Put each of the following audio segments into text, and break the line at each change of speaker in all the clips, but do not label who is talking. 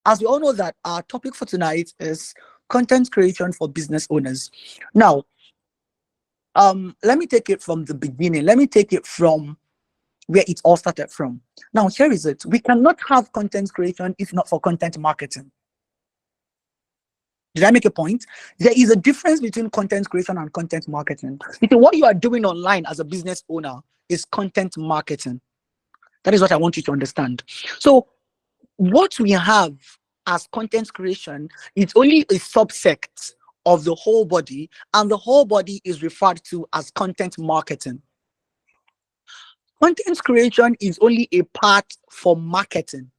as we all know that our topic for tonight is content creation for business owners. Now, let me take it from the beginning. Let me take it from where it all started from. Now, here is it. We cannot have content creation if not for content marketing. Did I make a point? There is a difference between content creation and content marketing. Because what you are doing online as a business owner is content marketing. That is what I want you to understand. So, what we have as content creation is only a subset of the whole body, and the whole body is referred to as content marketing. Content creation is only a part for marketing.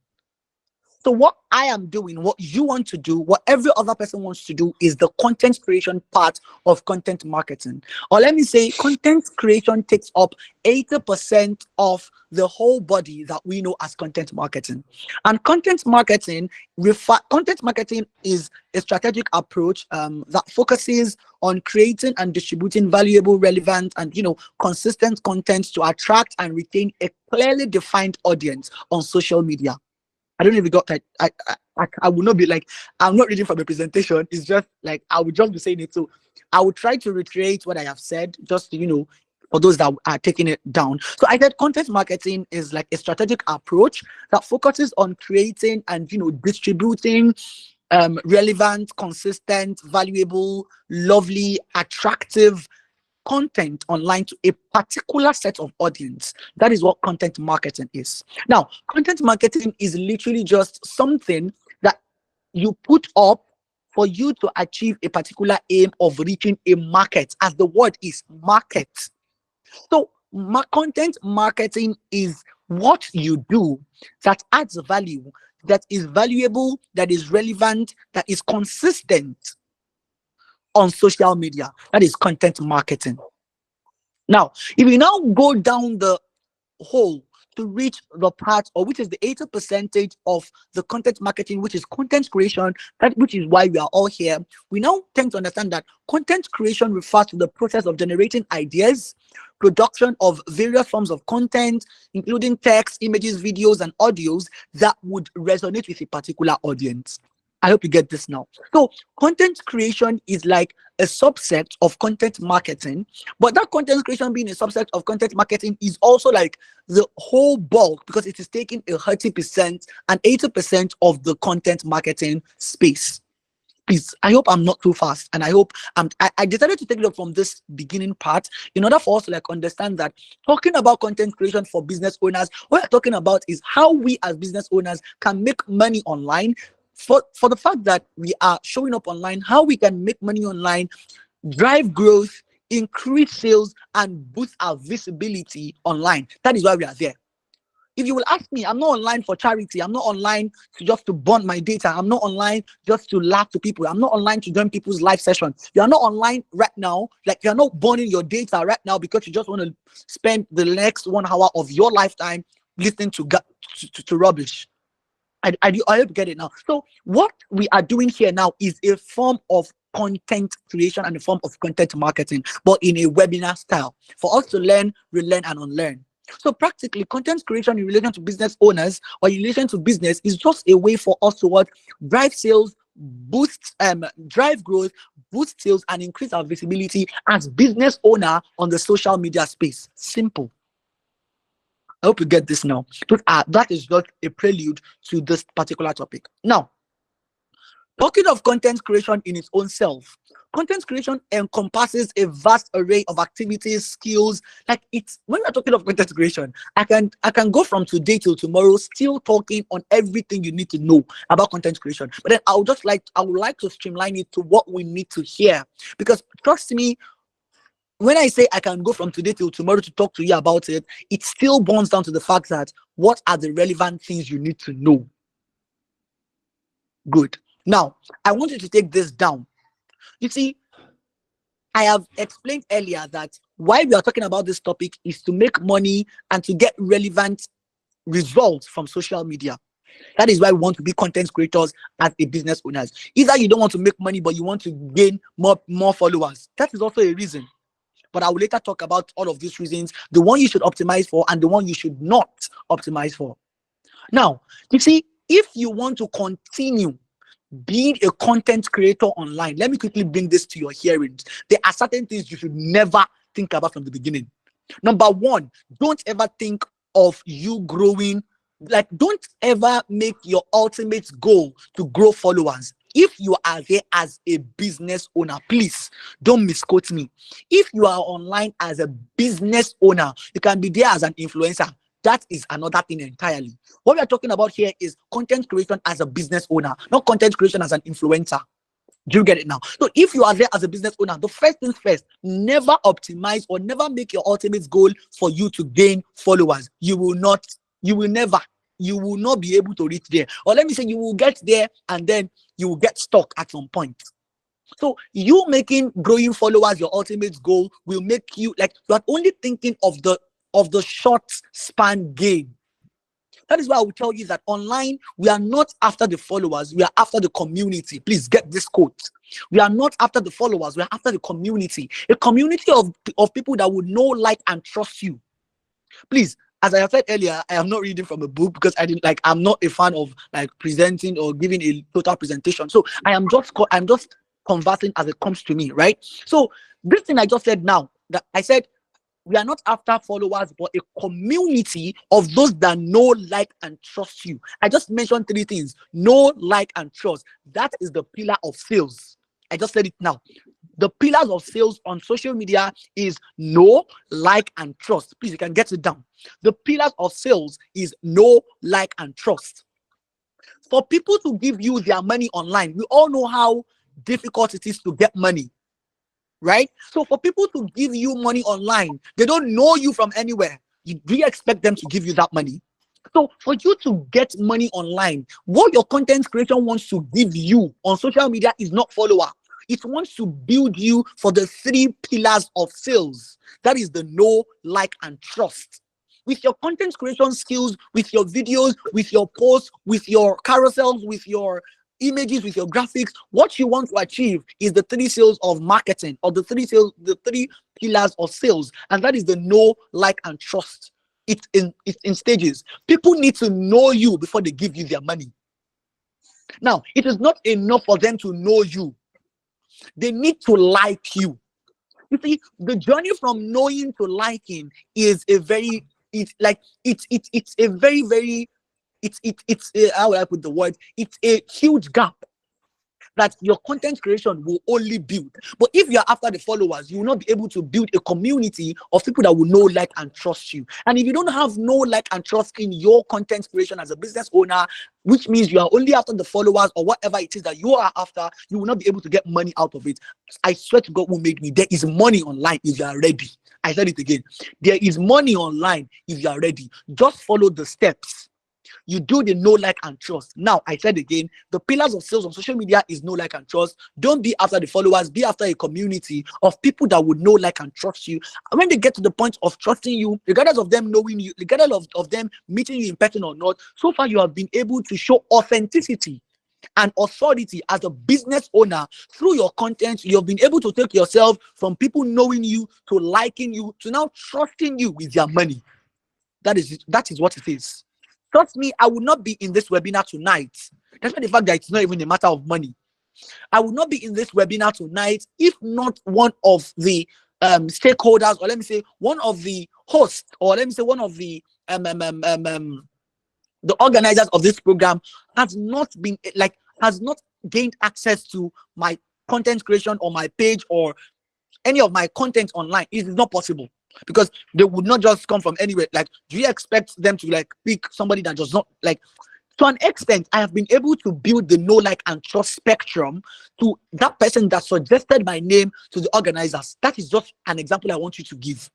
So what I am doing, what you want to do, what every other person wants to do is the content creation part of content marketing. Or let me say, content creation takes up 80% of the whole body that we know as content marketing. And content marketing is a strategic approach that focuses on creating and distributing valuable, relevant, and consistent content to attract and retain a clearly defined audience on social media. I don't know if you got that. I will not be like, I'm not reading from the presentation. It's just like, I would just be saying it. So I will try to reiterate what I have said, just for those that are taking it down. So I said content marketing is like a strategic approach that focuses on creating and distributing relevant, consistent, valuable, lovely, attractive content online to a particular set of audience. That is what content marketing is. Now, content marketing is literally just something that you put up for you to achieve a particular aim of reaching a market, as the word is market. So content marketing is what you do that adds value, that is valuable, that is relevant, that is consistent on social media. That is content marketing. Now, if we now go down the hole to reach the part, or which is the 80% of the content marketing, which is content creation, which is why we are all here, we now tend to understand that content creation refers to the process of generating ideas, production of various forms of content, including text, images, videos, and audios that would resonate with a particular audience. I hope you get this now. So content creation is like a subset of content marketing, but that content creation being a subset of content marketing is also like the whole bulk, because it is taking a 30% and 80% of the content marketing space. Please, I hope I'm not too fast, and I hope I decided to take it up from this beginning part in order for us to understand that talking about content creation for business owners, what we're talking about is how we as business owners can make money online. For the fact that we are showing up online, how we can make money online, drive growth, increase sales, and boost our visibility online. That is why we are there. If you will ask me, I'm not online for charity. I'm not online just to burn my data. I'm not online just to laugh to people. I'm not online to join people's live sessions. You are not online right now, like you're not burning your data right now because you just want to spend the next 1 hour of your lifetime listening to rubbish. I hope you get it now. So what we are doing here now is a form of content creation and a form of content marketing, but in a webinar style for us to learn, relearn, and unlearn. So practically, content creation in relation to business owners or in relation to business is just a way for us to drive sales, drive growth, boost sales, and increase our visibility as business owner on the social media space. Simple. I hope you get this now. That is just a prelude to this particular topic. Now, talking of content creation in its own self, content creation encompasses a vast array of activities, skills. Like when we're talking of content creation, I can go from today till tomorrow still talking on everything you need to know about content creation. But then I would like to streamline it to what we need to hear. Because trust me, when I say I can go from today till tomorrow to talk to you about it, it still boils down to the fact that what are the relevant things you need to know? Good. Now, I want you to take this down. You see, I have explained earlier that why we are talking about this topic is to make money and to get relevant results from social media. That is why we want to be content creators as a business owners. Either you don't want to make money, but you want to gain more followers. That is also a reason. But I will later talk about all of these reasons, the one you should optimize for and the one you should not optimize for. Now, you see, if you want to continue being a content creator online, let me quickly bring this to your hearings. There are certain things you should never think about from the beginning. Number one, don't ever think of you growing. Like, don't ever make your ultimate goal to grow followers. If you are there as a business owner, please don't misquote me. If you are online as a business owner, you can be there as an influencer. That is another thing entirely. What we are talking about here is content creation as a business owner, not content creation as an influencer. Do you get it now? So if you are there as a business owner, the first things first, never optimize or never make your ultimate goal for you to gain followers. You will not be able to reach there. Or let me say, you will get there and then you will get stuck at some point. So you making growing followers your ultimate goal will make you, like, you are only thinking of the short span gain. That is why I will tell you that online, we are not after the followers, we are after the community. Please get this quote. We are not after the followers, we are after the community. A community of people that would know, like, and trust you. Please, as I said earlier, I am not reading from a book because I'm not a fan of like presenting or giving a total presentation. So I'm just conversing as it comes to me, right? So this thing I just said now, that I said, we are not after followers, but a community of those that know, like, and trust you. I just mentioned three things: know, like, and trust. That is the pillar of sales. I just said it now. The pillars of sales on social media is know, like, and trust. Please, you can get it down. The pillars of sales is know, like, and trust. For people to give you their money online, we all know how difficult it is to get money. Right? So for people to give you money online, they don't know you from anywhere. Do you expect them to give you that money? So for you to get money online, what your content creation wants to give you on social media is not follower. It wants to build you for the three pillars of sales. That is the know, like, and trust. With your content creation skills, with your videos, with your posts, with your carousels, with your images, with your graphics, what you want to achieve is the three sales of marketing, or the three pillars of sales, and that is the know, like, and trust. It's in stages. People need to know you before they give you their money. Now, it is not enough for them to know you. They need to like you. You see, the journey from knowing to liking is a very, it's a very, very, how will I put the word? It's a huge gap that your content creation will only build. But if you're after the followers, you will not be able to build a community of people that will know, like, and trust you. And if you don't have know, like, and trust in your content creation as a business owner, which means you are only after the followers or whatever it is that you are after, you will not be able to get money out of it. I swear to God who made me, there is money online if you are ready. I said it again. There is money online if you are ready. Just follow the steps. You do the know, like, and trust. Now, I said again, the pillars of sales on social media is know, like, and trust. Don't be after the followers, be after a community of people that would know, like, and trust you. And when they get to the point of trusting you, regardless of them knowing you, regardless of them meeting you in person or not, so far you have been able to show authenticity and authority as a business owner through your content. You have been able to take yourself from people knowing you to liking you to now trusting you with their money. That is what it is. Trust me, I will not be in this webinar tonight. Despite the fact that it's not even a matter of money. I will not be in this webinar tonight if not one of the stakeholders, or let me say one of the hosts, or let me say one of the organizers of this program has not gained access to my content creation or my page or any of my content online. It is not possible. Because they would not just come from anywhere. Like, do you expect them to like pick somebody that does not like? To an extent, I have been able to build the know, like, and trust spectrum to that person that suggested my name to the organizers. That is just an example I want you to give.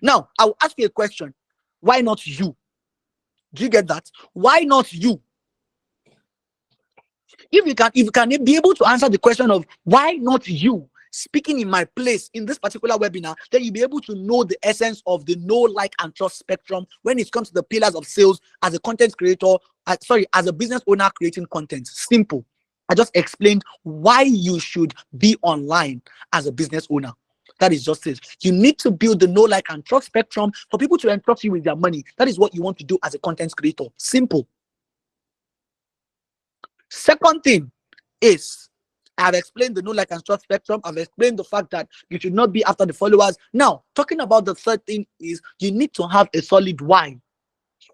Now, I will ask you a question. Why not you? Do you get that? Why not you? If you can be able to answer the question of why not you speaking in my place in this particular webinar, then you'll be able to know the essence of the know, like, and trust spectrum when it comes to the pillars of sales as a content creator, as a business owner creating content. Simple. I just explained why you should be online as a business owner. That is just it. You need to build the know, like, and trust spectrum for people to entrust you with their money. That is what you want to do as a content creator. Simple. Second thing is, I've explained the no like and short spectrum. I've explained the fact that you should not be after the followers. Now, talking about the third thing is you need to have a solid why.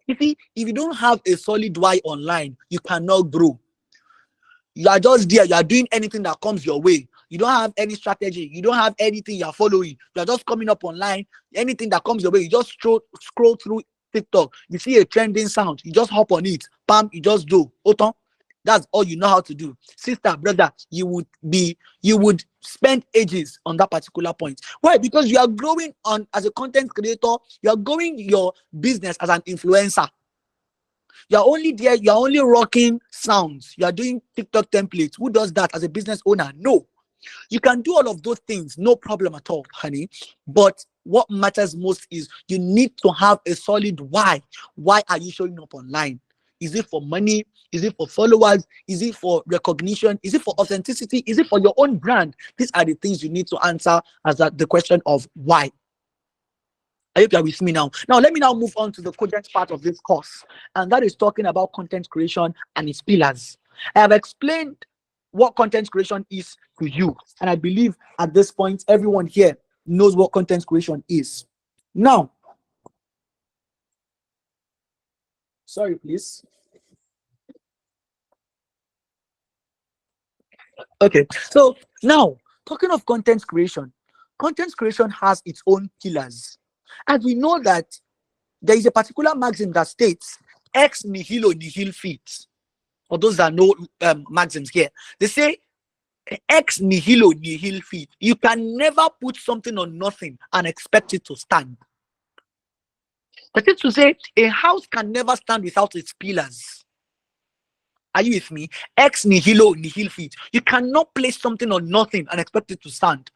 You see, if you don't have a solid why online, you cannot grow. You are just there, you are doing anything that comes your way. You don't have any strategy, you don't have anything you're following. You're just coming up online, anything that comes your way, you just scroll through TikTok. You see a trending sound, you just hop on it, bam, you just do Oton. That's all you know how to do. Sister, brother, you would spend ages on that particular point. Why? Because you are growing on as a content creator, you are growing your business as an influencer. You're only there, you're only rocking sounds, you're doing TikTok templates. Who does that as a business owner? No. You can do all of those things, no problem at all, honey. But what matters most is you need to have a solid why. Why are you showing up online? Is it for money? Is it for followers? Is it for recognition? Is it for authenticity? Is it for your own brand? These are the things you need to answer as the question of why. I hope you are with me now. Now, let me now move on to the cogent part of this course, and that is talking about content creation and its pillars. I have explained what content creation is to you, and I believe at this point, everyone here knows what content creation is. Now, sorry, please. Okay, so now talking of content creation has its own pillars, and we know that there is a particular maxim that states ex nihilo nihil fit. For those that know maxims here, they say ex nihilo nihil fit. You can never put something on nothing and expect it to stand. That is to say, a house can never stand without its pillars. Are you with me? Ex nihilo nihil fit. You cannot place something on nothing and expect it to stand.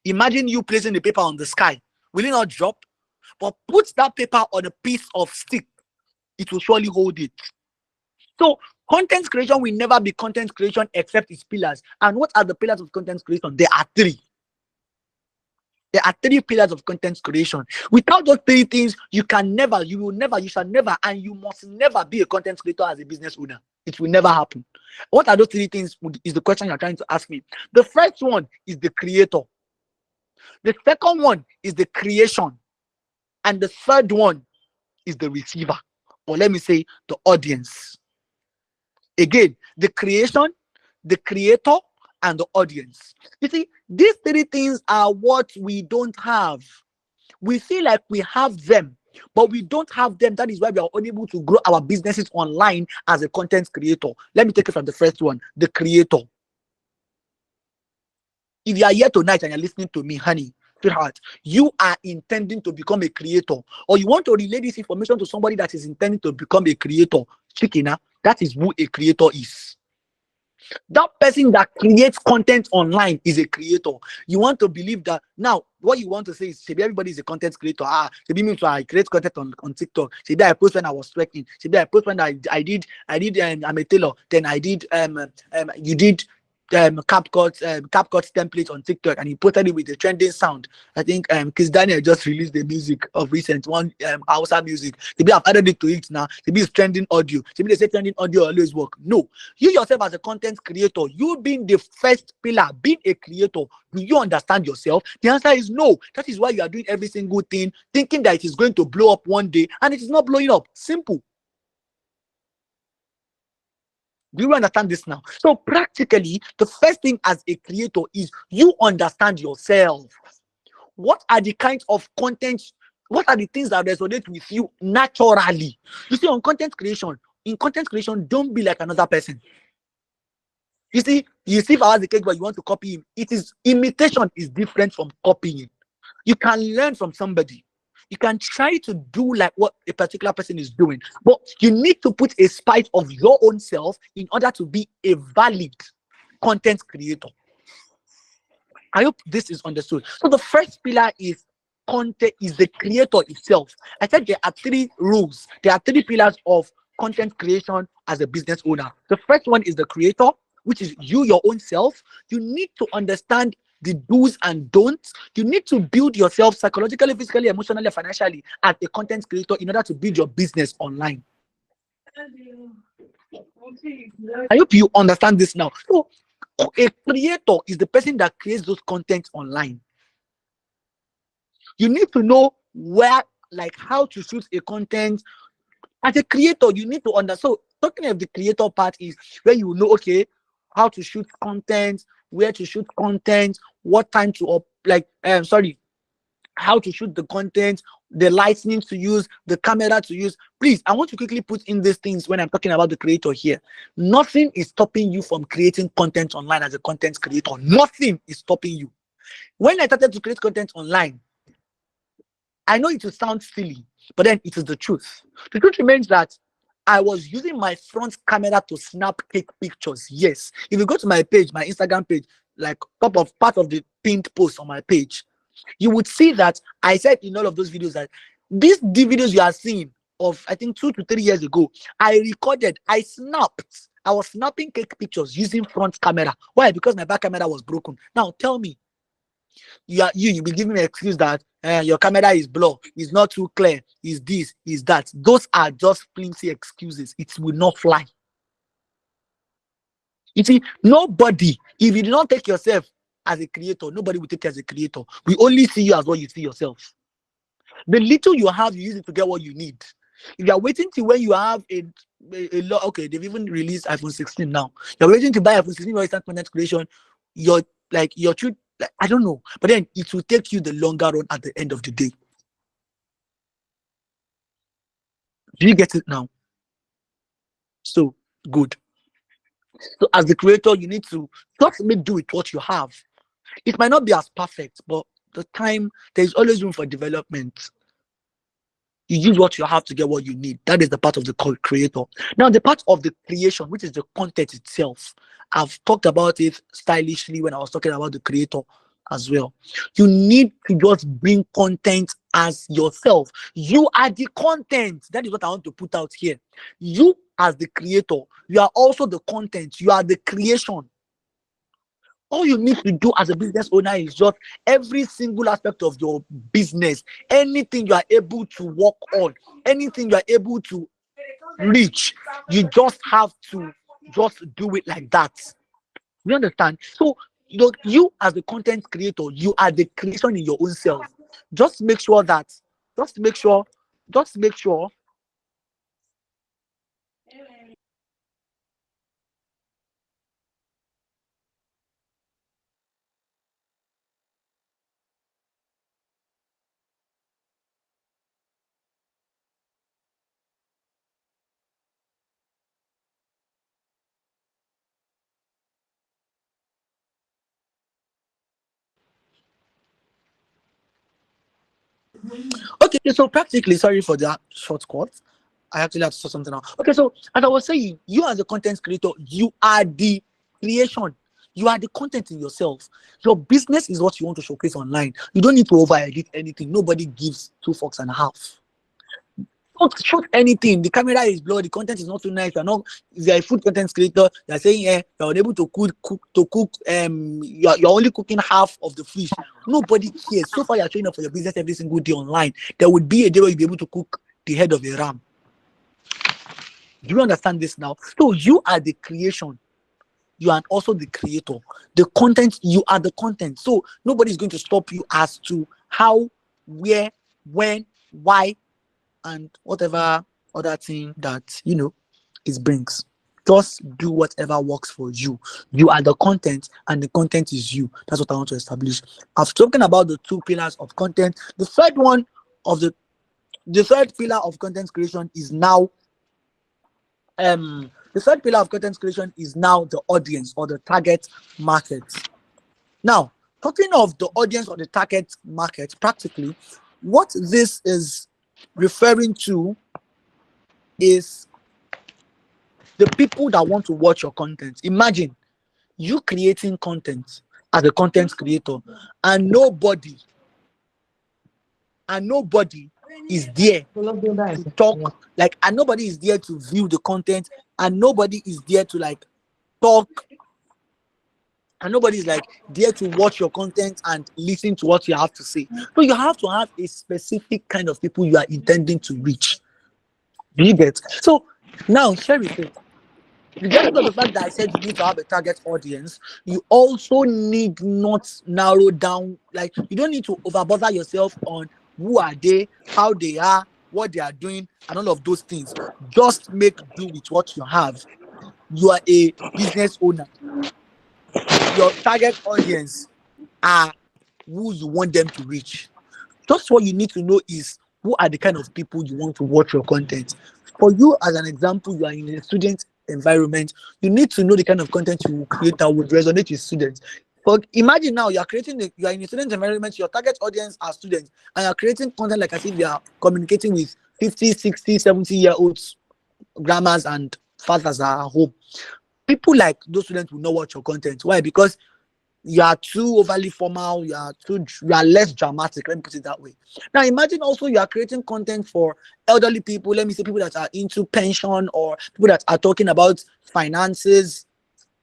Imagine you placing the paper on the sky. Will it not drop? But put that paper on a piece of stick, it will surely hold it. So content creation will never be content creation except its pillars. And what are the pillars of content creation? There are three. There are three pillars of content creation. Without those three things, you can never, you will never, you shall never, and you must never be a content creator as a business owner. It will never happen. What are those three things is the question you're trying to ask me. The first one is the creator. The second one is the creation. And the third one is the receiver. Or let me say the audience. Again, the creation, the creator, and the audience. You see, these three things are what we don't have. We feel like we have them, but we don't have them. That is why we are unable to grow our businesses online as a content creator. Let me take it from the first one, the creator. If you are here tonight and you're listening to me, honey, sweetheart, you are intending to become a creator, or you want to relay this information to somebody that is intending to become a creator, Chikina, that is who a creator is. That person that creates content online is a creator. You want to believe that now what you want to say is maybe everybody is a content creator. Maybe me too, I create content on TikTok. Maybe I post when I was working. Maybe I post when I did I'm a tailor. Then I did you did CapCut template on TikTok, and he posted it with a trending sound. I think Chris Daniel just released the music of recent one, Hausa music. Maybe I've added it to it now. Maybe it's trending audio. Maybe they say trending audio always work. No, you yourself as a content creator, you being the first pillar, being a creator, do you understand yourself? The answer is no. That is why you are doing every single thing, thinking that it is going to blow up one day, and it is not blowing up. Simple. Do you understand this now? So practically, the first thing as a creator is you understand yourself. What are the kinds of content? What are the things that resonate with you naturally? You see, in content creation, don't be like another person. You see if I was the case where you want to copy him, imitation is different from copying. You can learn from somebody. You can try to do like what a particular person is doing, but you need to put a spite of your own self in order to be a valid content creator. I hope this is understood. So the first pillar is content, is the creator itself. I said there are three rules. There are three pillars of content creation as a business owner. The first one is the creator, which is you, your own self. You need to understand the do's and don'ts. You need to build yourself psychologically, physically, emotionally, financially as a content creator in order to build your business online. I hope you understand this now. So a creator is the person that creates those content online. You need to know where, like, how to shoot a content. As a creator, you need to understand. So talking of the creator part is where you know, okay, how to shoot content, where to shoot content, what time to up, like, sorry, how to shoot the content, the lighting to use, the camera to use. Please, I want to quickly put in these things when I'm talking about the creator here. Nothing is stopping you from creating content online as a content creator. Nothing is stopping you. When I started to create content online, I know it will sound silly, but then it is the truth. The truth remains that I was using my front camera to snap cake pictures. Yes. If you go to my page, my Instagram page, like top of part of the pinned post on my page, you would see that I said in all of those videos that these videos you are seeing of, I think, 2 to 3 years ago, I recorded, I snapped. I was snapping cake pictures using front camera. Why? Because my back camera was broken. Now tell me, you'll be giving me an excuse that your camera is blur, it's not too clear, is this, is that. Those are just flimsy excuses. It will not fly. You see, nobody, if you do not take yourself as a creator, nobody will take you as a creator. We only see you as what you see yourself. The little you have, you use it to get what you need. If you are waiting till when you have a lot, okay, they've even released iPhone 16 now. You're waiting to buy iPhone 16 for instant content creation. You're like your truth, like, I don't know, but then it will take you the longer run at the end of the day. Do you get it now? So good. So as the creator, you need to just make do with what you have. It might not be as perfect, but the time there's always room for development. You use what you have to get what you need. That is the part of the creator. Now, the part of the creation, which is the content itself, I've talked about it stylishly when I was talking about the creator as well. You need to just bring content as yourself. You are the content. That is what I want to put out here. You, as the creator, you are also the content. You are the creation. All you need to do as a business owner is just every single aspect of your business, anything you are able to work on, anything you are able to reach, you just have to just do it like that. You understand? So you as the content creator, you are the creation in your own self. Just make sure that, just make sure, just make sure. Okay, so practically, sorry for that short cut. I actually have to sort something out. Okay, so as I was saying, you as a content creator, you are the creation. You are the content in yourself. Your business is what you want to showcase online. You don't need to over edit anything. Nobody gives two fucks and a half. Don't shoot anything. The camera is blurred. The content is not too nice. You're not. If you're a food content creator, you're saying, you're unable to cook. You're only cooking half of the fish. Nobody cares. So far, you're showing up for your business every single day online. There would be a day where you'll be able to cook the head of a ram. Do you understand this now? So you are the creation. You are also the creator. The content, you are the content. So nobody's going to stop you as to how, where, when, why, and whatever other thing that it brings. Just do whatever works for you. You are the content, and the content is you. That's what I want to establish. I've spoken about the two pillars of content. The third one of the third pillar of content creation is now the third pillar of content creation is now the audience or the target market. Now, talking of the audience or the target market, practically, what this is referring to is the people that want to watch your content. Imagine you creating content as a content creator, and nobody is there to talk, like, and nobody is there to view the content, and nobody is there to like talk, and nobody is like there to watch your content and listen to what you have to say. So you have to have a specific kind of people you are intending to reach. Do you get? So now share with it. regardless of the fact that I said you need to have a target audience, you also need not narrow down, like you don't need to overbother yourself on who are they, how they are, what they are doing, and all of those things. Just make do with what you have. You are a business owner. Your target audience are who you want them to reach. Just what you need to know is who are the kind of people you want to watch your content. For you, as an example, you are in a student environment, you need to know the kind of content you will create that would resonate with students. But imagine now you are in a student environment, your target audience are students, and you're creating content like as if you are communicating with 50, 60, 70-year-olds, grandmas and fathers are at home. People like those students will not watch your content. Why? Because you are too overly formal, you are less dramatic, let me put it that way. Now imagine also you are creating content for elderly people, let me say people that are into pension or people that are talking about finances.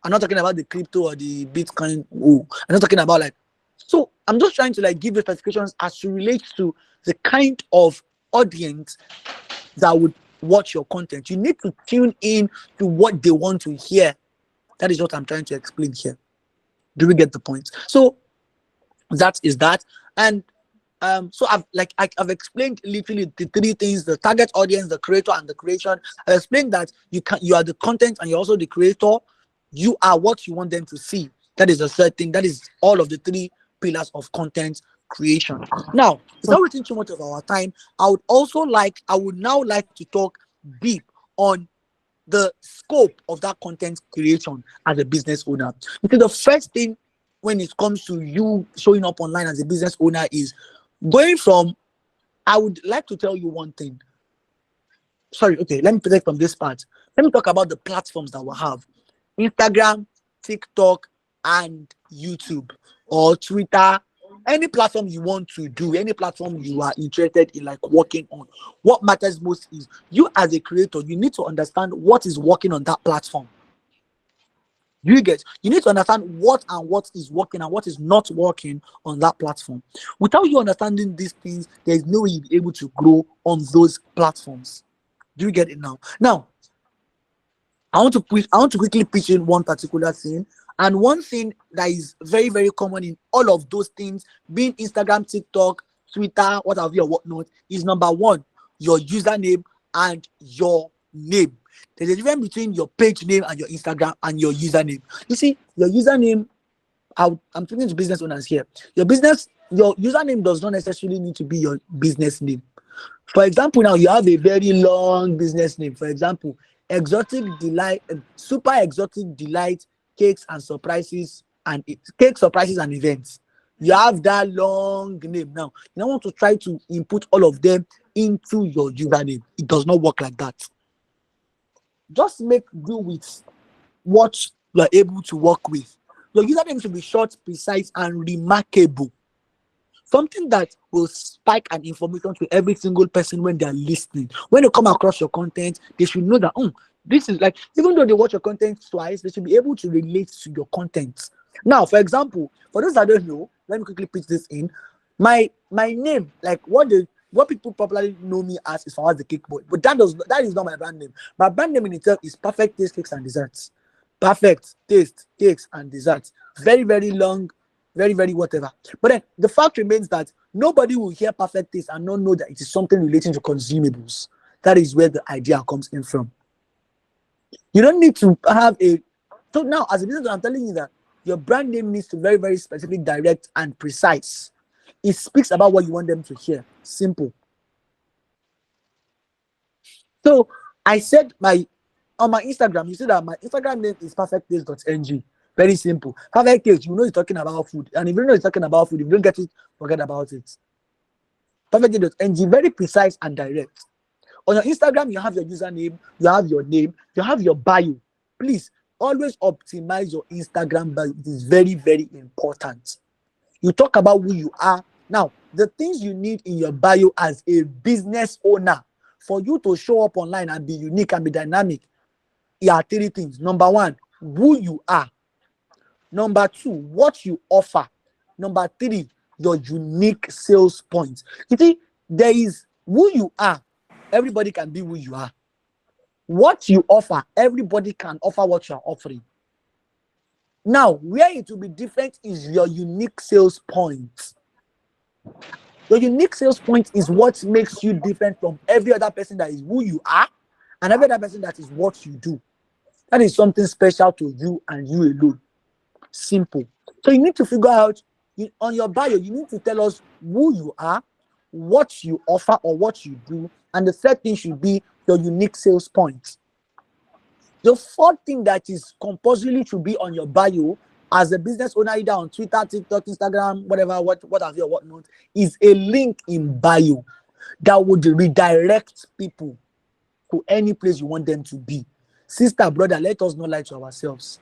I'm not talking about the crypto or the Bitcoin. Oh, I'm not talking about like, so I'm just trying to like give the specifications as to relate to the kind of audience that would watch your content. You need to tune in to what they want to hear. That is what I'm trying to explain here. Do we get the point? So that is that. And so I've explained literally the three things: the target audience, the creator, and the creation. I explained that you are the content and you're also the creator. You are what you want them to see. That is the third thing. That is all of the three pillars of content creation. Now, without wasting too much of our time, I would now like to talk deep on the scope of that content creation as a business owner. Because the first thing when it comes to you showing up online as a business owner is going from, I would like to tell you one thing. Sorry, okay, let me take from this part. Let me talk about the platforms that we have: Instagram, TikTok, and YouTube, or Twitter. Any platform you want to do, any platform you are interested in like working on. What matters most is you as a creator, you need to understand what is working on that platform. You need to understand what is working and what is not working on that platform. Without you understanding these things, there is no way you'll be able to grow on those platforms. Do you get it now? Now, I want to quickly pitch in one particular thing. And one thing that is very, very common in all of those things, being Instagram, TikTok, Twitter, what have you or whatnot, is number one, your username and your name. There's a difference between your page name and your Instagram and your username. You see, your username, I'm talking to business owners here. Your username does not necessarily need to be your business name. For example, now you have a very long business name. For example, exotic delight, super exotic delight, cake surprises and events. You have that long name. Now you don't want to try to input all of them into your username. It does not work like that. Just make do with what you are able to work with. Your username should be short, precise, and remarkable. Something that will spike an information to every single person when they are listening. When they come across your content, they should know that this is like, even though they watch your content twice, they should be able to relate to your content. Now, for example, for those that don't know, let me quickly pitch this in. My name, like what people popularly know me as, is Fawaz the Cake Boy, but that is not my brand name. My brand name in itself is Perfect Taste Cakes and Desserts. Perfect Taste Cakes and Desserts. Very, very long, very, very whatever. But then the fact remains that nobody will hear perfect taste and not know that it is something relating to consumables. That is where the idea comes in from. You don't need to have so now as a business, I'm telling you that your brand name needs to be very, very specific, direct, and precise. It speaks about what you want them to hear. Simple. So I said on my Instagram, you see that my Instagram name is perfecttaste.ng. Very simple. Perfect taste, you know you're talking about food. And if you know you're talking about food, if you don't get it, forget about it. Perfecttaste.ng, very precise and direct. On your Instagram, you have your username, you have your name, you have your bio. Please always optimize your Instagram bio. It is very, very important. You talk about who you are. Now, the things you need in your bio as a business owner for you to show up online and be unique and be dynamic, there are three things. Number one, who you are. Number two, what you offer. Number three, your unique sales points. You see, there is who you are. Everybody can be who you are. What you offer, everybody can offer what you are offering. Now, where it will be different is your unique sales point. Your unique sales point is what makes you different from every other person that is who you are, and every other person that is what you do. That is something special to you and you alone. Simple. So you need to figure out on your bio, you need to tell us who you are, what you offer or what you do, and the third thing should be your unique sales point. The fourth thing that is compulsory to be on your bio as a business owner, either on Twitter, TikTok, Instagram, whatever, what have you or whatnot, is a link in bio that would redirect people to any place you want them to be. Sister, brother, let us not lie to ourselves.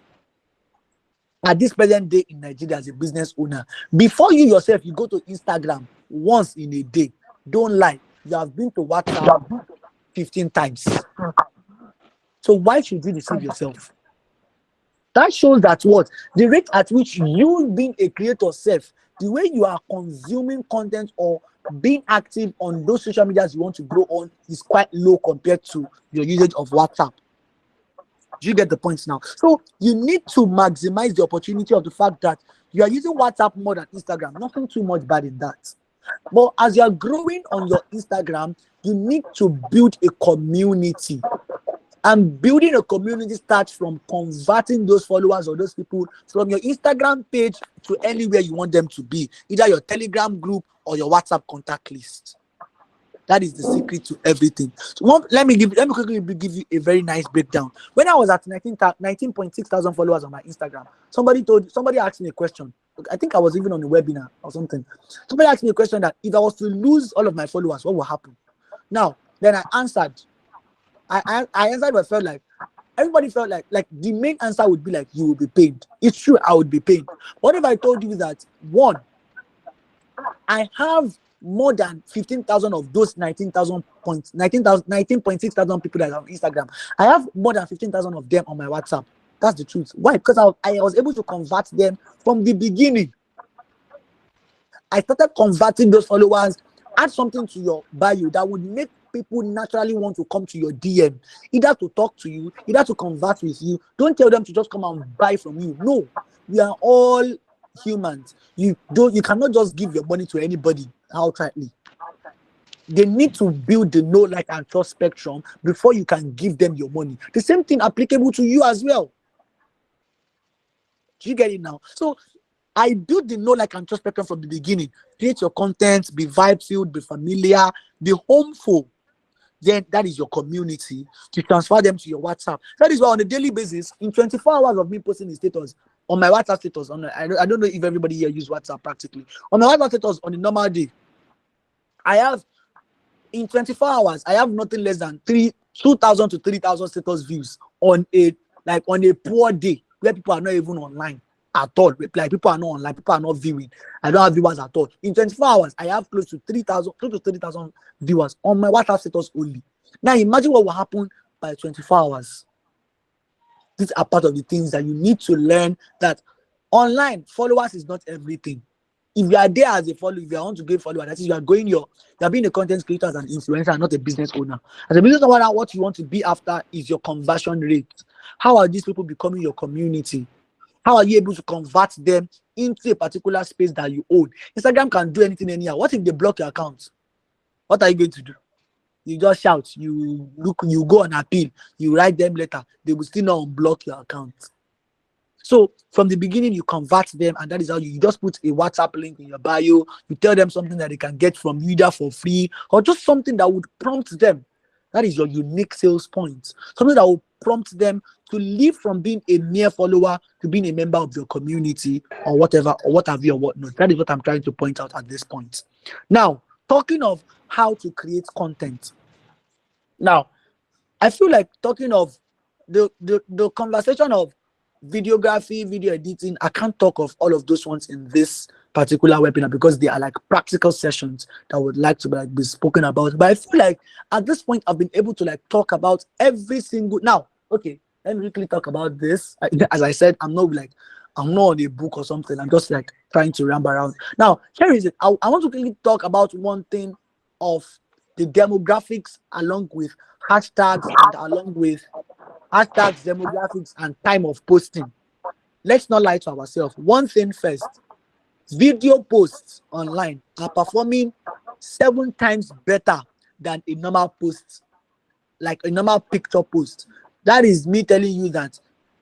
At this present day in Nigeria, as a business owner, before you yourself, you go to Instagram once in a day, don't lie, you have been to WhatsApp 15 times. So why should you deceive yourself? That shows that what? The rate at which you being a creator self, the way you are consuming content or being active on those social medias you want to grow on is quite low compared to your usage of WhatsApp. Do you get the points now? So you need to maximize the opportunity of the fact that you are using WhatsApp more than Instagram. Nothing too much bad in that. But as you are growing on your Instagram, you need to build a community. And building a community starts from converting those followers or those people from your Instagram page to anywhere you want them to be, either your Telegram group or your WhatsApp contact list. That is the secret to everything. So let me quickly give you a very nice breakdown. When I was at 19.6 thousand followers on my Instagram, somebody asked me a question. I think I was even on a webinar or something. Somebody asked me a question that if I was to lose all of my followers, what will happen? Now, then I answered. I answered, but felt like everybody felt like the main answer would be like, you will be paid. It's true, I would be paid. What if I told you that one, I have more than 15,000 of those 19.6 thousand people that are on Instagram. I have more than 15,000 of them on my WhatsApp. That's the truth. Why? Because I was able to convert them from the beginning. I started converting those followers. Add something to your bio that would make people naturally want to come to your DM, either to talk to you, either to converse with you. Don't tell them to just come and buy from you. No, we are all humans. You cannot just give your money to anybody outrightly. They need to build the know, like, and trust spectrum before you can give them your money. The same thing applicable to you as well. Do you get it now? So I built the know, like, and trust spectrum from the beginning. Create your content, be vibe filled, be familiar, be homeful. Then that is your community. To transfer them to your WhatsApp. That is why on a daily basis, in 24 hours of me posting the status on my WhatsApp status, I don't know if everybody here use WhatsApp practically. On my WhatsApp status on a normal day, I have, in 24 hours, I have nothing less than 2,000 to 3,000 status views on a poor day where people are not even online at all. Like, people are not online, people are not viewing. I don't have viewers at all. In 24 hours, I have close to 30,000 viewers on my WhatsApp status only. Now imagine what will happen by 24 hours. These are part of the things that you need to learn, that online followers is not everything. If you are there as a follower, if you want to get followers, that is, you are being a content creator as an influencer and not a business owner. As a business owner, what you want to be after is your conversion rate. How are these people becoming your community? How are you able to convert them into a particular space that you own? Instagram can do anything anyhow. What if they block your account? What are you going to do? You just shout, you go on appeal, you write them letter, they will still not unblock your account. So from the beginning, you convert them, and that is how you just put a WhatsApp link in your bio. You tell them something that they can get from you, either for free or just something that would prompt them. That is your unique sales point. Something that will prompt them to leave from being a mere follower to being a member of your community or whatever, or what have you or whatnot. That is what I'm trying to point out at this point. Now, talking of how to create content. Now, I feel like talking of the conversation of videography, video editing, I can't talk of all of those ones in this particular webinar because they are like practical sessions that I would like to be spoken about. But I feel like at this point I've been able to talk about every single. Now, okay, let me quickly talk about this. As I said, I'm not on a book or something. I'm just trying to ramble around. Now, here is it. I want to quickly talk about one thing of the demographics along with hashtags, and along with hashtags, demographics, and time of posting. Let's not lie to ourselves. One thing first, video posts online are performing 7 times better than a normal post, like a normal picture post. That is me telling you that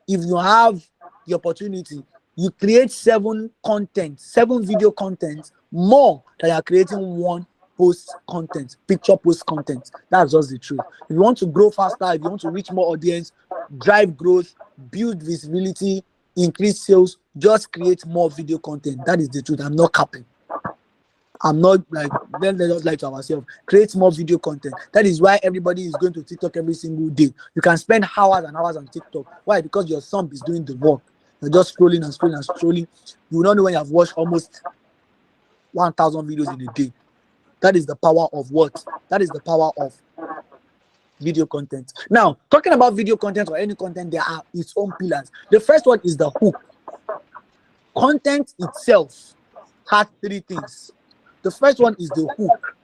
if you have the opportunity, you create 7 video content more than you're creating one post content, picture post content. That's just the truth. If you want to grow faster, if you want to reach more audience, drive growth, build visibility, increase sales, just create more video content. That is the truth. I'm not capping. I'm not like, then let us lie to ourselves. Create more video content. That is why everybody is going to TikTok every single day. You can spend hours and hours on TikTok. Why? Because your thumb is doing the work. You're just scrolling and scrolling and scrolling. You will not know when you have watched almost 1,000 videos in a day. That is the power of what? That is the power of video content. Now, talking about video content or any content, there are its own pillars. The first one is the hook. Content itself has 3 things. The first one is the hook.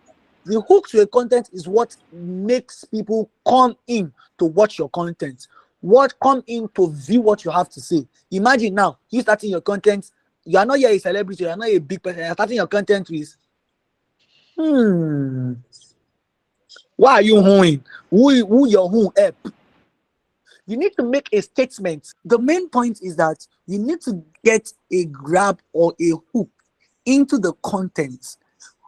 The hook to a content is what makes people come in to watch your content. What come in to view what you have to say. Imagine now, you starting your content, you are not yet a celebrity, you are not a big person, you are starting your content with, why are you hooing? Who your who help? You need to make a statement. The main point is that you need to get a grab or a hook into the content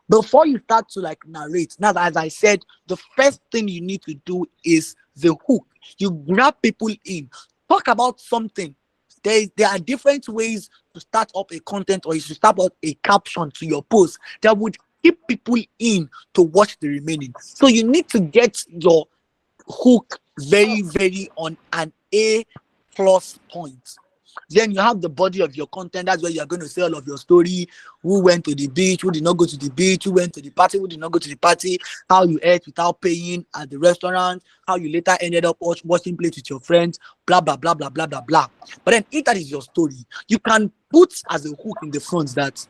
before you start to like narrate. Now, as I said, the first thing you need to do is the hook. You grab people in. Talk about something. There are different ways to start up a content, or you should start up a caption to your post that would keep people in to watch the remaining. So you need to get your hook very, very on an A+ point. Then you have the body of your content. That's where you're going to say all of your story. Who went to the beach, who did not go to the beach, who went to the party, who did not go to the party, how you ate without paying at the restaurant, how you later ended up watching plates with your friends, blah, blah, blah, blah, blah, blah, blah. But then if that is your story, you can put as a hook in the front that,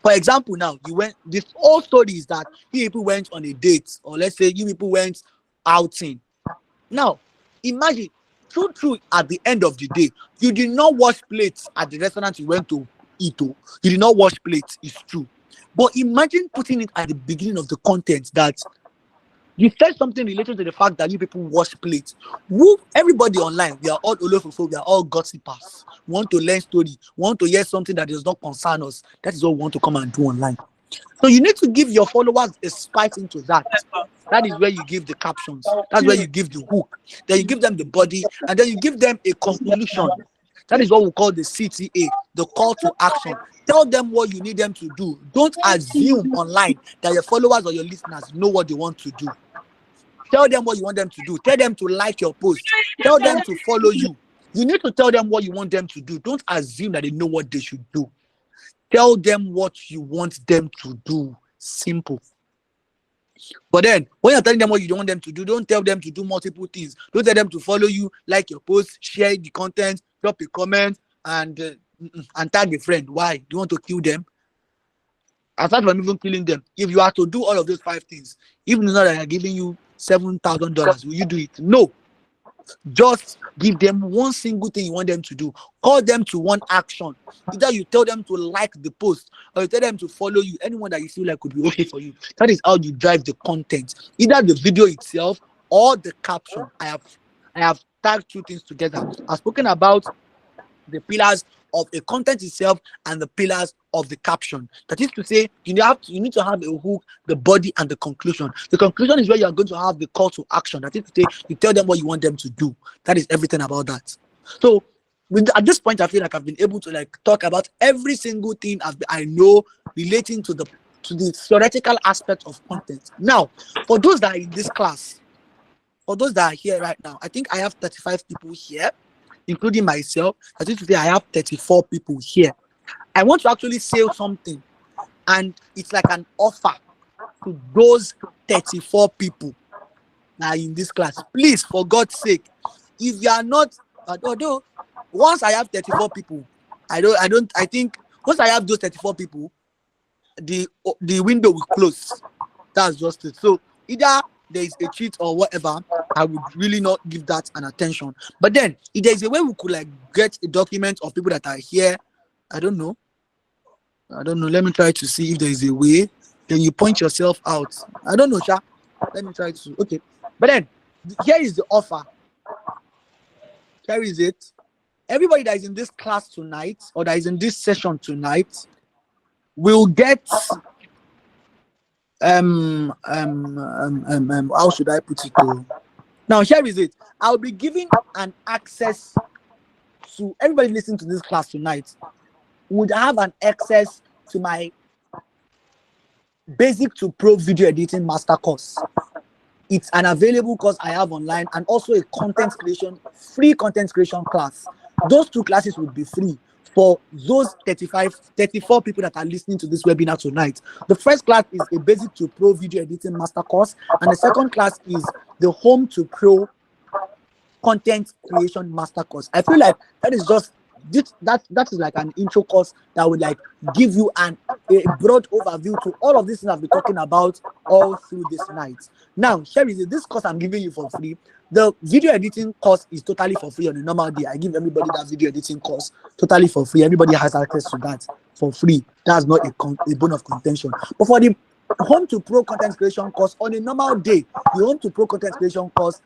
for example, now this whole story is that you people went on a date, or let's say you people went outing. Now, imagine, true, at the end of the day, you did not wash plates at the restaurant you went to eat. You did not wash plates, it's true. But imagine putting it at the beginning of the content that you said something related to the fact that you people wash plates. Everybody online, we are all olofofo, we are all gossipers. We want to learn story, we want to hear something that does not concern us. That is what we want to come and do online. So you need to give your followers a spike into that. That is where you give the captions. That's where you give the hook. Then you give them the body, and then you give them a conclusion. That is what we call the CTA, the call to action. Tell them what you need them to do. Don't assume online that your followers or your listeners know what they want to do. Tell them what you want them to do. Tell them to like your post. Tell them to follow you. You need to tell them what you want them to do. Don't assume that they know what they should do. Tell them what you want them to do. Simple. But then, when you're telling them what you don't want them to do, don't tell them to do multiple things. Don't tell them to follow you, like your post, share the content, drop a comment, and tag a friend. Why? Do you want to kill them? Aside from even killing them, if you are to do all of those 5 things, even though they are giving you $7,000, will you do it? No. Just give them one single thing you want them to do. Call them to one action. Either you tell them to like the post, or you tell them to follow you. Anyone that you feel like could be okay for you. That is how you drive the content. Either the video itself or the caption. I have tagged 2 things together. I've spoken about the pillars of a content itself and the pillars of the caption. That is to say, you need to have a hook, the body, and the conclusion. The conclusion is where you are going to have the call to action. That is to say, you tell them what you want them to do. That is everything about that. So at this point, I feel like I've been able to like talk about every single thing I know relating to the theoretical aspect of content. Now, for those that are in this class, for those that are here right now, I think I have 35 people here, including myself. I think today I have 34 people here. I want to actually say something, and it's like an offer to those 34 people that are in this class. Please, for God's sake, if you are not, although once I have 34 people, I think once I have those 34 people, the window will close. That's just it. So either there is a cheat or whatever, I would really not give that an attention. But then if there's a way we could like get a document of people that are here, I don't know. I don't know. Let me try to see if there is a way. Then you point yourself out. I don't know, Sha. Let me try to. Okay. But then here is the offer. Here is it. Everybody that is in this class tonight or that is in this session tonight will get how should I put it though? Now here is it. I'll be giving an access to everybody listening to this class tonight would have an access to my basic to pro video editing master course. It's an available course I have online, and also a free content creation class. Those two classes would be free for those 34 people that are listening to this webinar tonight. The first class is a basic to pro video editing master course, and the second class is the home to pro content creation master course. I feel like that is just that is like an intro course that would like give you a broad overview to all of this things I've been talking about all through this night. Now, here is it. This course I'm giving you for free. The video editing course is totally for free on a normal day. I give everybody that video editing course totally for free. Everybody has access to that for free. That's not a bone of contention. But for the home to pro content creation course on a normal day, the home to pro content creation course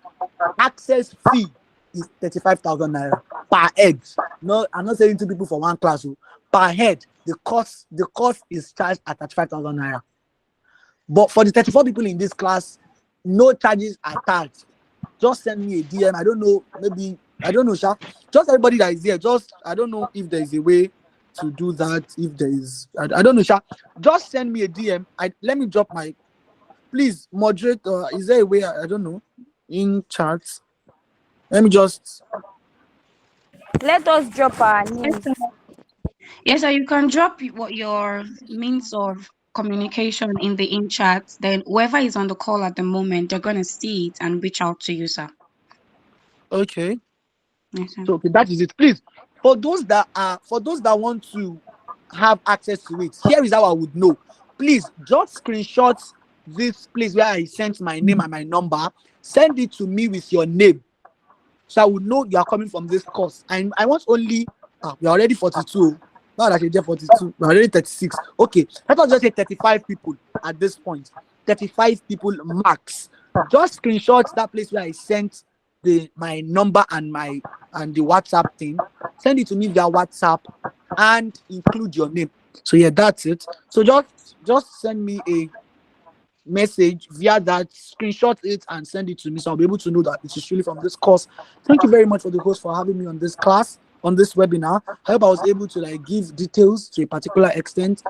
access fee is 35,000 naira per head. No, I'm not saying to people for one class. Per head, the cost is charged at 35,000 naira. But for the 34 people in this class, no charges are charged. Just send me a DM. I don't know, maybe I don't know, Sha. Just everybody that is here. Just I don't know if there is a way to do that. If there is, I don't know, Sha. Just send me a DM. Let me drop my. Please moderate. Is there a way? I don't know. In charts. Let me just.
Let us drop our
Yes,
names.
sir. Yes, sir. You can drop what your means of communication in the in chat. Then whoever is on the call at the moment, they're gonna see it and reach out to you, sir.
Okay.
Yes, sir.
So okay, that is it. Please, for those that want to have access to it, here is how I would know. Please just screenshot this place where I sent my name and my number. Send it to me with your name, so I would know you are coming from this course. And I want only we're already 42. Not that you're 42, we're already 36. Okay, let us just say 35 people at this point. 35 people max. Just screenshot that place where I sent my number and the WhatsApp thing. Send it to me via WhatsApp and include your name. So yeah, that's it. So just send me a message via that, screenshot it and send it to me, so I'll be able to know that it is really from this course. Thank you very much for the host for having me on this class, on this webinar. I hope I was able to like give details to a particular extent,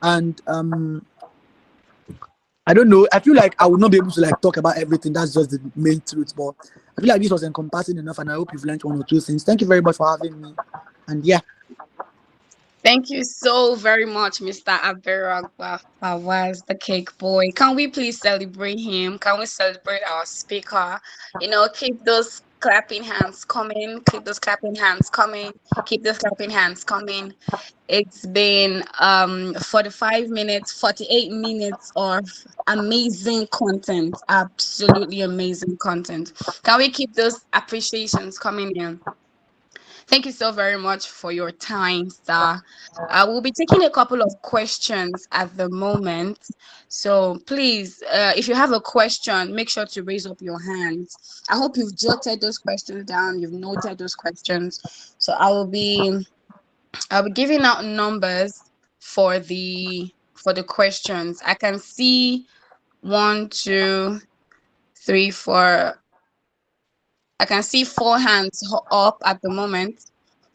and I don't know, I feel like I would not be able to like talk about everything. That's just the main truth, but I feel like this was encompassing enough, and I hope you've learned one or two things. Thank you very much for having me, and yeah.
Thank you so very much, Mr. Aberagba Fawaz, the cake boy. Can we please celebrate him? Can we celebrate our speaker? Keep those clapping hands coming. Keep those clapping hands coming. Keep those clapping hands coming. It's been 45 minutes, 48 minutes of amazing content. Absolutely amazing content. Can we keep those appreciations coming in? Thank you so very much for your time, sir. We'll be taking a couple of questions at the moment. So please, if you have a question, make sure to raise up your hands. I hope you've jotted those questions down, you've noted those questions. So I'll be giving out numbers for the questions. I can see 1, 2, 3, 4. I can see 4 hands up at the moment.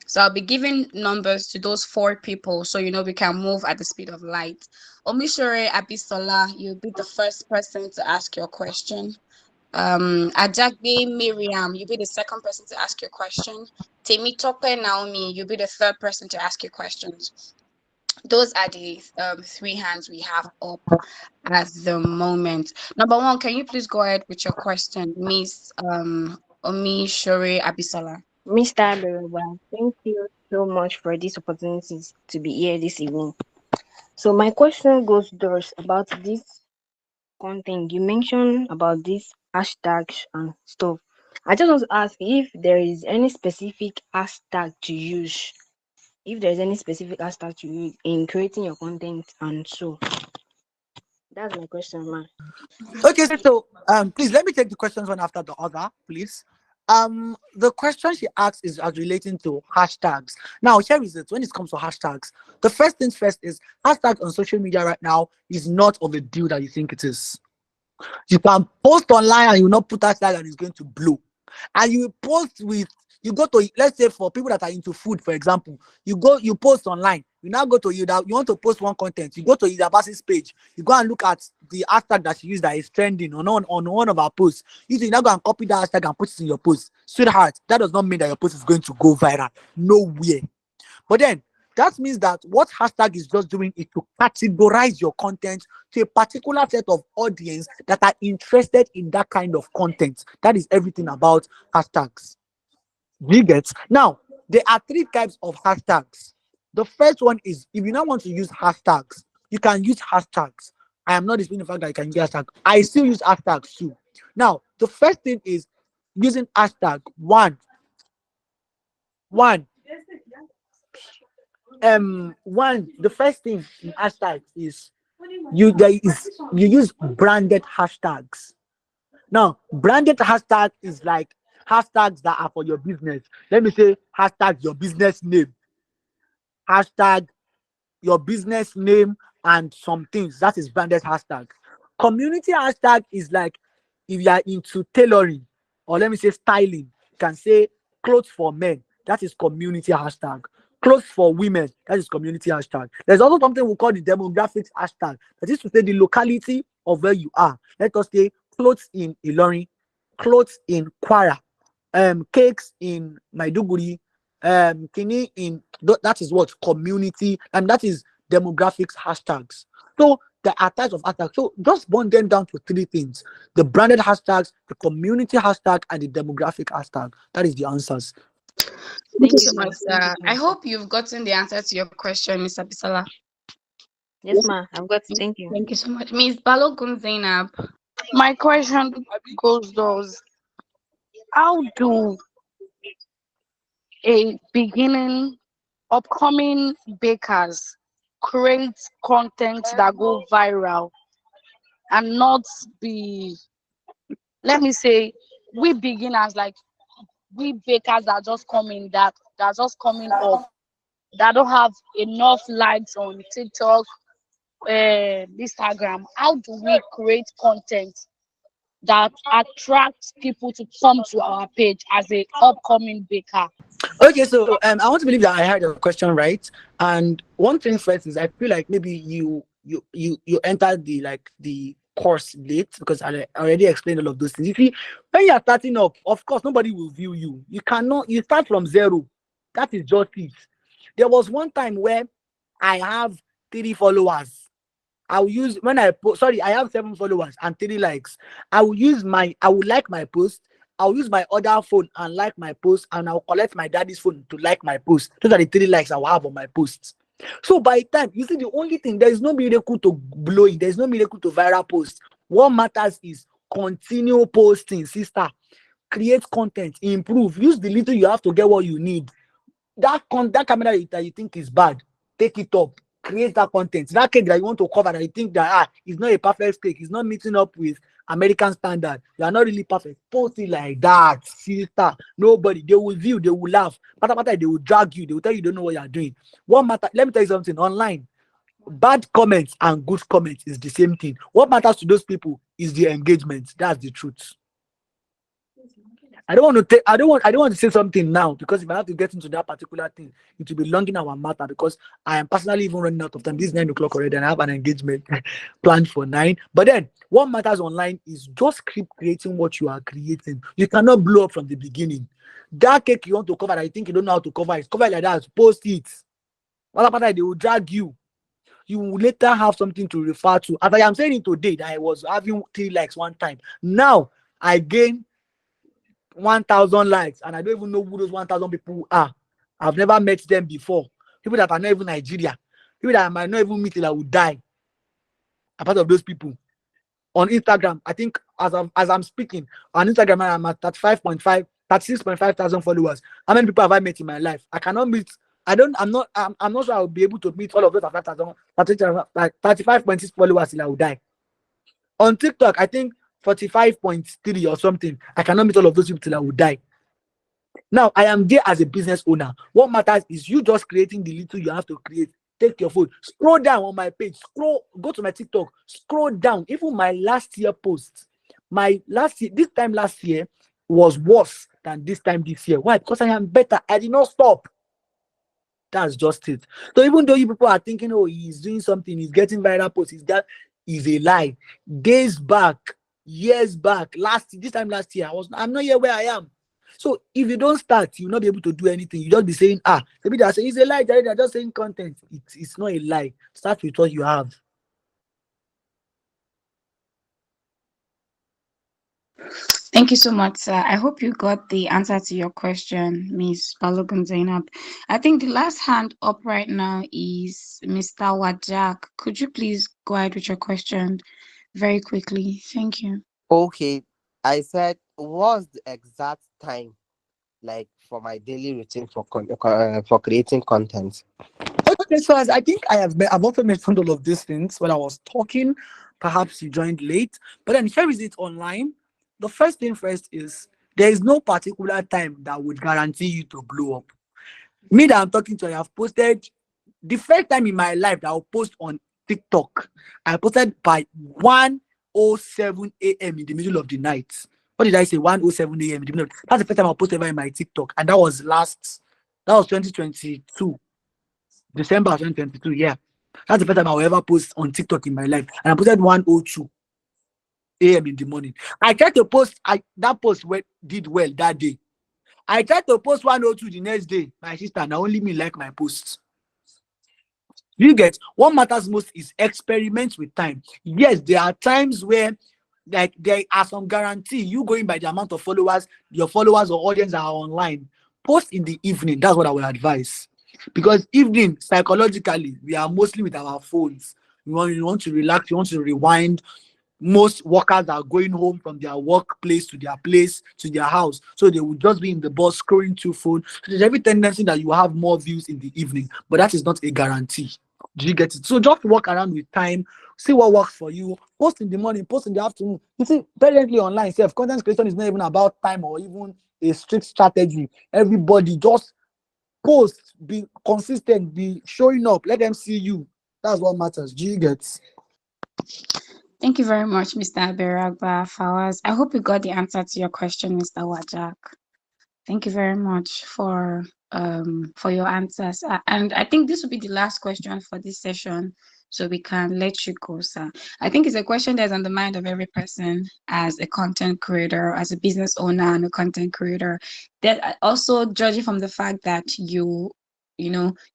So I'll be giving numbers to those 4 people so we can move at the speed of light. Omishore Abisola, you'll be the first person to ask your question. Ajagbe Miriam, you'll be the second person to ask your question. Temitope Naomi, you'll be the third person to ask your questions. Those are the 3 hands we have up at the moment. Number 1, can you please go ahead with your question, Miss Omishore Abisola?
Mr. Aberaba, thank you so much for this opportunity to be here this evening. So my question goes thus about this content, you mentioned about this hashtags and stuff. I just want to ask if there is any specific hashtag to use. If there's any specific hashtag to use in creating your content, and so that's my question, man.
Okay, so please let me take the questions one after the other, please. The question she asks is as relating to hashtags. Now, here is it. When it comes to hashtags, the first things first is hashtag on social media right now is not of the deal that you think it is. You can post online and you not put hashtag and it's going to blow. And you post with you go to, let's say, for people that are into food, for example, you post online. You now go to you want to post one content. You go to Ida Bass's page. You go and look at the hashtag that she used that is trending on one of our posts. You now go and copy that hashtag and put it in your post. Sweetheart, that does not mean that your post is going to go viral. Nowhere. But then that means that what hashtag is just doing is to categorize your content to a particular set of audience that are interested in that kind of content. That is everything about hashtags. Do you get? Now, there are three types of hashtags. The first one is if you now want to use hashtags, you can use hashtags. I am not disputing the fact that you can use hashtags. I still use hashtags too. Now, the first thing is using hashtag one one the first thing in hashtags is you use branded hashtags. Now, branded hashtag is like hashtags that are for your business. Let me say hashtag your business name, hashtag your business name, and some things. That is branded hashtag. Community hashtag is like if you are into tailoring, or let me say styling, you can say clothes for men. That is community hashtag. Clothes for women. That is community hashtag. There's also something we call the demographics hashtag. That is to say the locality of where you are. Let us say clothes in Ilorin, clothes in Kwara, cakes in Maiduguri, kini in that is what community, and that is demographics hashtags. So there are types of hashtags. So just burn them down to three things: the branded hashtags, the community hashtag, and the demographic hashtag. That is the answers.
Thank you
Thank you,
so
ma.
much,
Thank you
sir.
so
I
much.
hope you've gotten the answer to your question, Mr. Bisola.
Yes, ma. I've got. Thank you.
Thank you so much. Miss Balogun Zainab.
My question goes those: how do a beginning, upcoming bakers create content that go viral and not be, let me say, we beginners, like we bakers that just coming, that are just coming up, that don't have enough likes on TikTok, Instagram? How do we create content that attracts people to come to our page as a upcoming baker?
Okay, so I want to believe that I heard your question right. And one thing first is I feel like maybe you entered the course late because I already explained all of those things. You see, when you are starting up, of course nobody will view you. You start from zero. That is just it. There was one time where I have 3 followers. I will use when I post. Sorry, I have 7 followers and 3 likes. I will like my post. I'll use my other phone and like my post, and I'll collect my daddy's phone to like my post. Those are the 3 likes I will have on my posts. So by the time you see, the only thing, there is no miracle to blowing, there is no miracle to viral post. What matters is continue posting, sister. Create content, improve, use the little you have to get what you need. That camera that you think is bad, take it up, create that content. That cake that you want to cover that you think that it's not a perfect cake, it's not meeting up with American standard, you are not really perfect, post it like that, sister. Nobody, they will view, they will laugh, matter they will drag you, they will tell you don't know what you are doing. What matter, let me tell you something. Online, bad comments and good comments is the same thing. What matters to those people is the engagement. That's the truth. I don't want to say something now, because if I have to get into that particular thing, it will be long in our matter, because I am personally even running out of time. This is 9 o'clock already, and I have an engagement planned for 9. But then what matters online is just keep creating what you are creating. You cannot blow up from the beginning. That cake you want to cover, I think you don't know how to cover it. Cover it like that, post it. What about they will drag you? You will later have something to refer to. As I am saying it today, that I was having 3 likes one time. Now I gain 1,000 likes, and I don't even know who those 1,000 people are. I've never met them before. People that are not even Nigeria, people that I might not even meet till I will die, a part of those people. On Instagram, I think as I'm speaking on Instagram, I'm at 35.5, 36.5 thousand followers. How many people have I met in my life? I cannot meet. I don't. I'm not sure I'll be able to meet all of those at 5,000, like 35.6 followers till I will die. On TikTok, I think 45.3 or something. I cannot meet all of those people till I will die. Now, I am there as a business owner. What matters is you just creating the little you have to create. Take your phone, scroll down on my page, go to my TikTok, scroll down. Even my last year post, this time last year was worse than this time this year. Why? Because I am better. I did not stop. That's just it. So even though you people are thinking, oh, he's doing something, he's getting viral posts, that is a lie. Days back, years back, this time last year, I'm not here where I am. So if you don't start, you'll not be able to do anything. You just be saying, maybe they're saying it's a lie, they're just saying content. It's not a lie. Start with what you have.
Thank you so much, sir. I hope you got the answer to your question, Miss Balogun Zainab. I think the last hand up right now is Mr. Wajak. Could you please go ahead with your question very quickly? Thank you.
Okay, I said, what's the exact time like for my daily routine for creating content?
Okay, so as I think I've also mentioned all of these things when I was talking. Perhaps you joined late, but then here is it online. The first thing first is there is no particular time that would guarantee you to blow up. Me that I'm talking to, I have posted the first time in my life that I'll post on TikTok. I posted by 1:07 a.m. in the middle of the night. What did I say? 1:07 a.m. in the middle. That's the first time I posted ever in my TikTok, and that was 2022. December 2022, yeah. That's the first time I will ever post on TikTok in my life. And I posted 1:02 a.m. in the morning. I tried to post, that post did well that day. I tried to post 1:02 the next day. My sister, now only me like my posts. You get what matters most is experiment with time. Yes, there are times where like there are some guarantee you going by the amount of followers, your followers or audience are online. Post in the evening. That's what I would advise. Because evening, psychologically, we are mostly with our phones. You want to relax, you want to rewind. Most workers are going home from their workplace to their place to their house, so they will just be in the bus scrolling through phone. So there's every tendency that you have more views in the evening, but that is not a guarantee. Do you get it? So just walk around with time, see what works for you. Post in the morning, post in the afternoon. You see, presently online, self content creation is not even about time or even a strict strategy. Everybody just post, be consistent, be showing up. Let them see you. That's what matters. Do you get?
Thank you very much, Mr. Aberagba Fawaz. I hope you got the answer to your question, Mr. Wajak. Thank you very much for your answers. And I think this will be the last question for this session, so we can let you go, sir. I think it's a question that's on the mind of every person as a content creator, as a business owner and a content creator. That also judging from the fact that you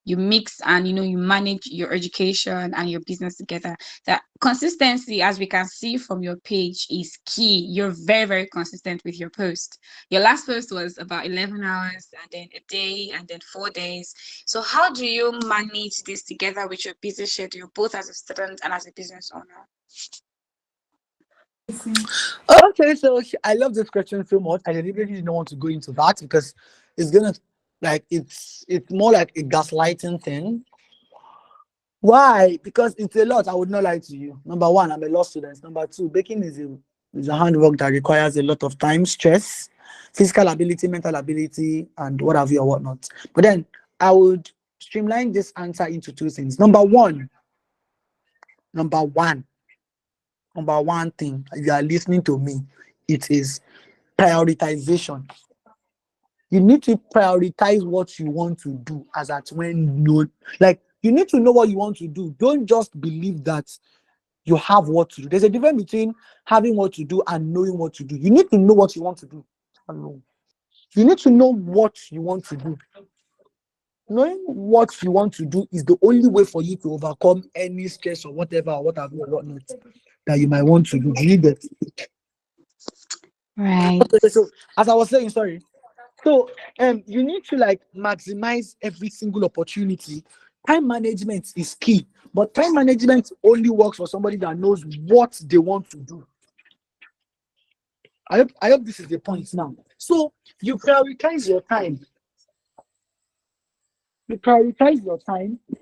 mix and you manage your education and your business together, that consistency, as we can see from your page, is key. You're very, very consistent with your post. Your last post was about 11 hours and then a day and then 4 days. So how do you manage this together with your busy schedule, both as a student and as a business owner?
Okay, so I love this question so much. I deliberately don't want to go into that because it's gonna it's more like a gaslighting thing. Why? Because it's a lot. I would not lie to you. Number one, I'm a law student. Number two, baking is a handwork that requires a lot of time, stress, physical ability, mental ability, and what have you or whatnot. But then I would streamline this answer into two things. Number one, number one thing, if you are listening to me, it is prioritization. You need to prioritize what you want to do as at when you like you need to know what you want to do. Don't just believe that you have what to do. There's a difference between having what to do and knowing what to do. You need to know what you want to do. You need to know what you want to do. Knowing what you want to do is the only way for you to overcome any stress or whatever or what have you or whatnot that you might want to do. Do you get it?
Right.
Okay, so as I was saying, sorry. So you need to like maximize every single opportunity. Time management is key. But time management only works for somebody that knows what they want to do. I hope this is the point now. So you prioritize your time. You prioritize your time. You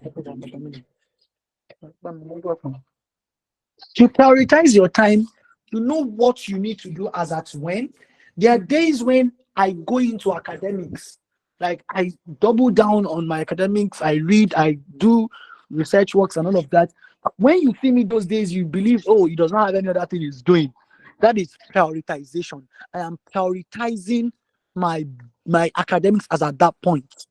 prioritize your time. You know what you need to do as at when. There are days when I go into academics, like I double down on my academics, I read, I do research works and all of that. When you see me those days, you believe, oh, he does not have any other thing he's doing. That is prioritization. I am prioritizing my my academics as at that point.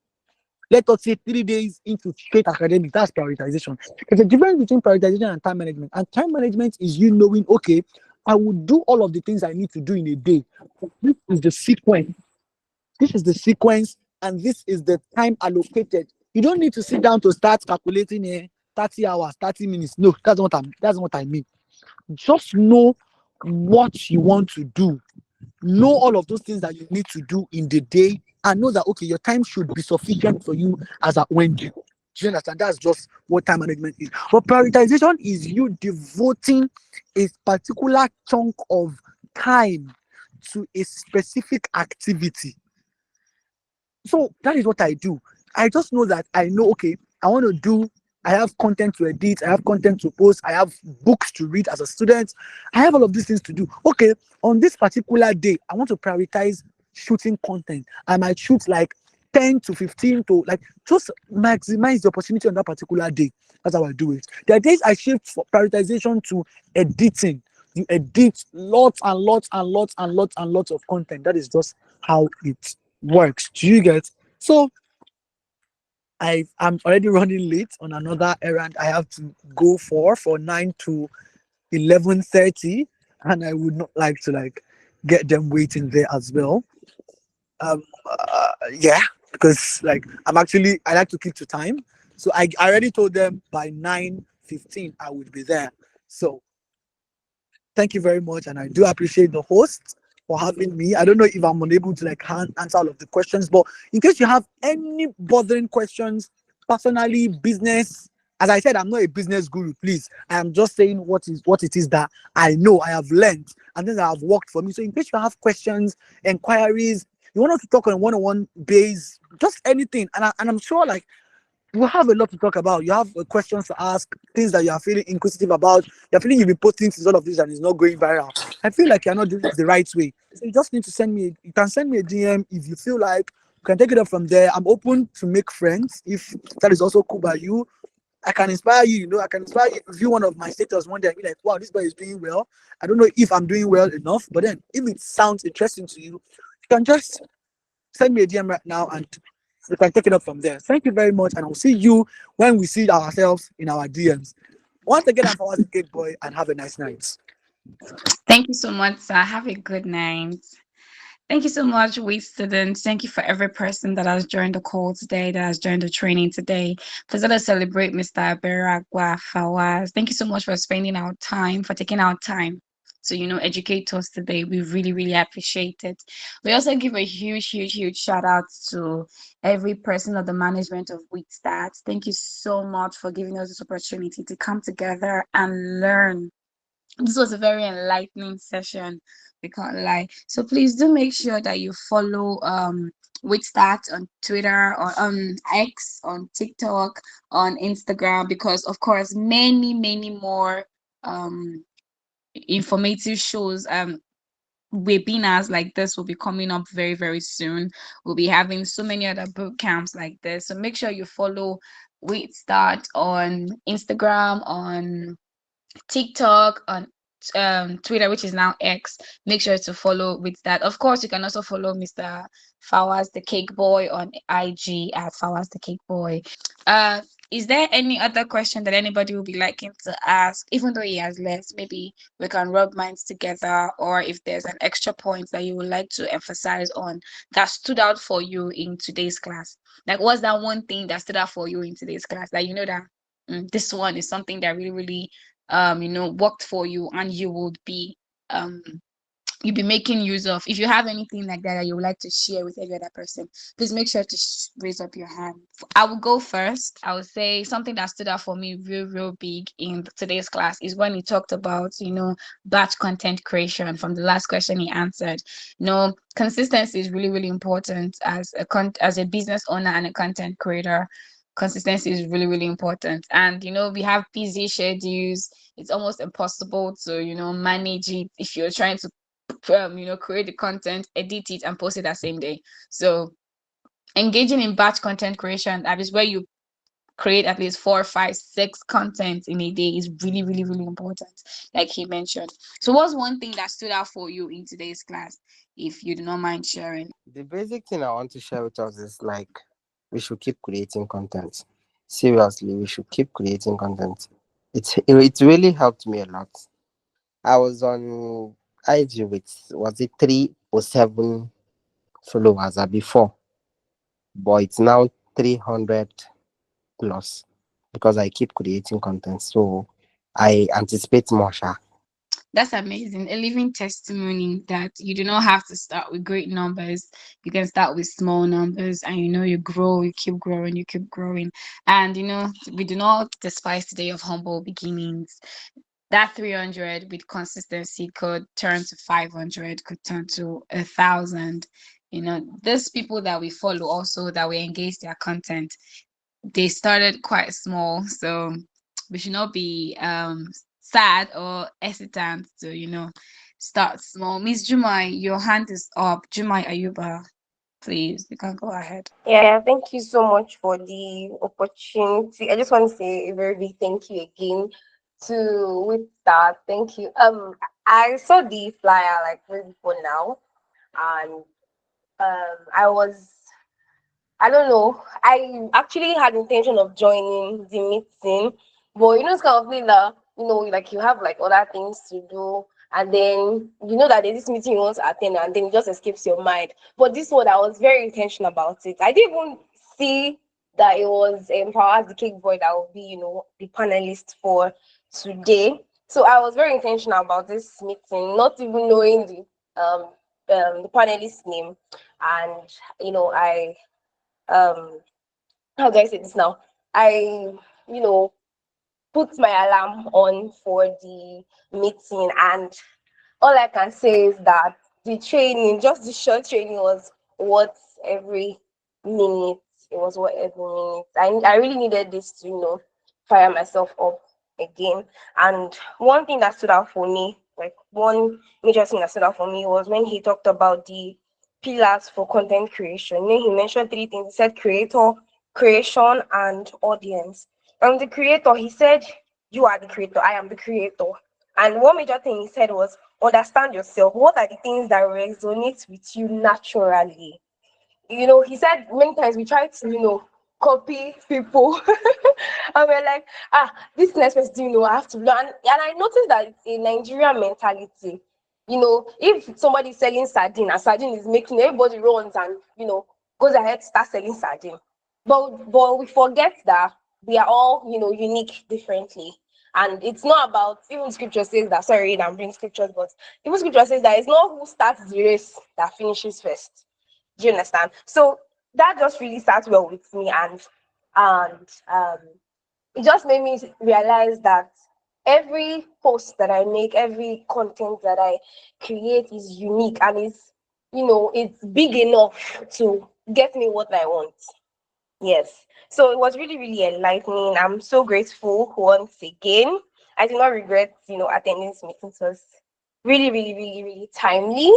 Let us say 3 days into straight academic. That's prioritization. There's a difference between prioritization and time management. And time management is you knowing, okay, I will do all of the things I need to do in a day. This is the sequence. This is the sequence, and this is the time allocated. You don't need to sit down to start calculating 30 hours, 30 minutes. No, that's what I mean. Just know what you want to do, know all of those things that you need to do in the day, and know that okay, your time should be sufficient for you as at when due. Do you understand? That's just what time management is. But prioritization is you devoting a particular chunk of time to a specific activity. So that is what I do. I just know that I know, okay, I want to do, I have content to edit, I have content to post, I have books to read as a student, I have all of these things to do. Okay, on this particular day, I want to prioritize shooting content. I might shoot like 10 to 15 to like just maximize the opportunity on that particular day. That's how I do it. There are days I shift for prioritization to editing. You edit lots and lots and lots and lots and lots of content. That is just how it works. Do you get? So I'm already running late on another errand I have to go for 9 to 11:30, and I would not like to like get them waiting there as well. Yeah, because like I like to keep to time. So I already told them by 9:15 I would be there. So thank you very much, and I do appreciate the host for having me. I don't know if I'm unable to like answer all of the questions, but in case you have any bothering questions, personally, business, as I said, I'm not a business guru. Please, I am just saying what it is that I know, I have learned, and then that have worked for me. So in case you have questions, inquiries, you want us to talk on a one-on-one base, just anything, and I'm sure like we'll have a lot to talk about. You have questions to ask, things that you are feeling inquisitive about. You're feeling you've been posting things, all of this, and it's not going viral. I feel like you're not doing it the right way. So you just need to send me. You can send me a DM if you feel like. You can take it up from there. I'm open to make friends if that is also cool by you. I can inspire you. You know, I can inspire you. View one of my status one day and be like, "Wow, this boy is doing well." I don't know if I'm doing well enough, but then if it sounds interesting to you, you can just send me a DM right now and we can take it up from there. Thank you very much, and I'll see you when we see ourselves in our DMs. Once again, I'm Fawaz the Cake Boy, and have a nice night.
Thank you so much, sir. Have a good night. Thank you so much, we students. Thank you for every person that has joined the call today, that has joined the training today. Please let us celebrate Mr. Beragwa Fawaz. Thank you so much for spending our time, for taking our time to, educate us today. We really, really appreciate it. We also give a huge, huge, huge shout out to every person of the management of Wheatstats. Thank you so much for giving us this opportunity to come together and learn. This was a very enlightening session. We can't lie. So please do make sure that you follow with that on Twitter or on X, on TikTok, on Instagram, because of course many, many more informative shows, webinars like this will be coming up very, very soon. We'll be having so many other boot camps like this. So make sure you follow Wait Start on Instagram, on TikTok, on Twitter, which is now X. Make sure to follow with that. Of course, you can also follow Mr. Fawaz the Cake Boy on IG at Fawaz the Cake Boy. Is there any other question that anybody will be liking to ask? Even though he has left, maybe we can rub minds together, or if there's an extra point that you would like to emphasize on that stood out for you in today's class. Like, what's that one thing that stood out for you in today's class? That that this one is something that really, really worked for you, and you would be you'll be making use of. If you have anything like that that you would like to share with every other person, please make sure to raise up your hand. I will go first. I would say something that stood out for me real big in today's class is when he talked about, batch content creation from the last question he answered. Consistency is really important as as a business owner and a content creator. Consistency is really important. And we have busy schedules. It's almost impossible to manage it if you're trying to create the content, edit it, and post it that same day. So engaging in batch content creation, that is where you create at least 4, 5, 6 content in a day, is really important, like he mentioned. So what's one thing that stood out for you in today's class, if you do not mind sharing?
The basic thing I want to share with us is like we should keep creating content. Seriously, we should keep creating content. It really helped me a lot. I was on IG with, was it 307 followers before, but it's now 300 plus because I keep creating content. So I anticipate more. Sha.
That's amazing. A living testimony that you do not have to start with great numbers. You can start with small numbers, and you grow, you keep growing, you keep growing. And we do not despise the day of humble beginnings. That 300 with consistency could turn to 500, could turn to 1,000. These people that we follow, also that we engage their content, they started quite small. So we should not be sad or hesitant to start small. Miss Jumai, your hand is up. Jumai Ayuba, please, you can go ahead.
Yeah, thank you so much for the opportunity. I just want to say a very big thank you again to with that. Thank you. I saw the flyer like way before now, and I was, I don't know. I actually had intention of joining the meeting, but it's kind of thing that like you have like other things to do, and then that there's this meeting you want to attend, and then it just escapes your mind. But this one, I was very intentional about it. I didn't even see that it was Fawaz the Cake Boy that would be the panelist for today. So I was very intentional about this meeting, not even knowing the panelist name, and I um how do I say this now? I you know put my alarm on for the meeting, and all I can say is that the training, just the short training, was worth every minute. It was worth every minute. I really needed this to fire myself up again. And one thing that stood out for me, like one major thing that stood out for me, was when he talked about the pillars for content creation. Then he mentioned three things. He said creator, creation, and audience. And the creator, he said, "You are the creator. I am the creator." And one major thing he said was understand yourself. What are the things that resonate with you naturally? He said many times we try to, copy people. And we're like, this next person, I have to learn. And I noticed that it's a Nigerian mentality. If somebody's selling sardine and sardine is making, everybody runs and, goes ahead to start selling sardine. But we forget that we are all, unique differently. And it's not about, even scripture says that, sorry, I'm bringing scriptures, but even scripture says that it's not who starts the race that finishes first. Do you understand? So that just really starts well with me, and it just made me realize that every post that I make, every content that I create is unique, and it's big enough to get me what I want. Yes. So it was really enlightening. I'm so grateful once again. I do not regret, attending this meeting. It was really timely.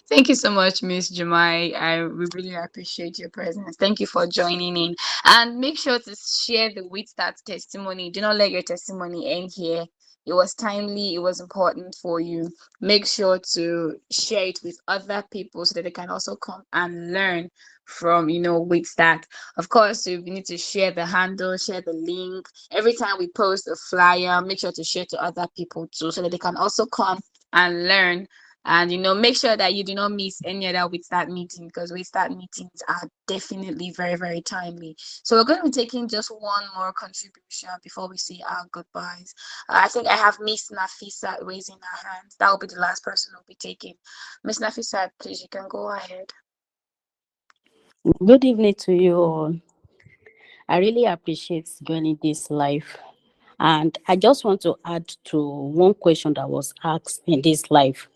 Thank you so much, Miss Jumai. We really appreciate your presence. Thank you for joining in. And make sure to share the with that testimony. Do not let your testimony end here. It was timely, it was important for you. Make sure to share it with other people so that they can also come and learn from, with that. Of course, you need to share the handle, share the link. Every time we post a flyer, make sure to share to other people too so that they can also come and learn And make sure that you do not miss any other with that meeting, because with that meetings are definitely very, very timely. So we're going to be taking just one more contribution before we say our goodbyes. I think I have Miss Nafisa raising her hand. That will be the last person we'll be taking. Miss Nafisa, please, you can go ahead.
Good evening to you all. I really appreciate joining this live. And I just want to add to one question that was asked in this live.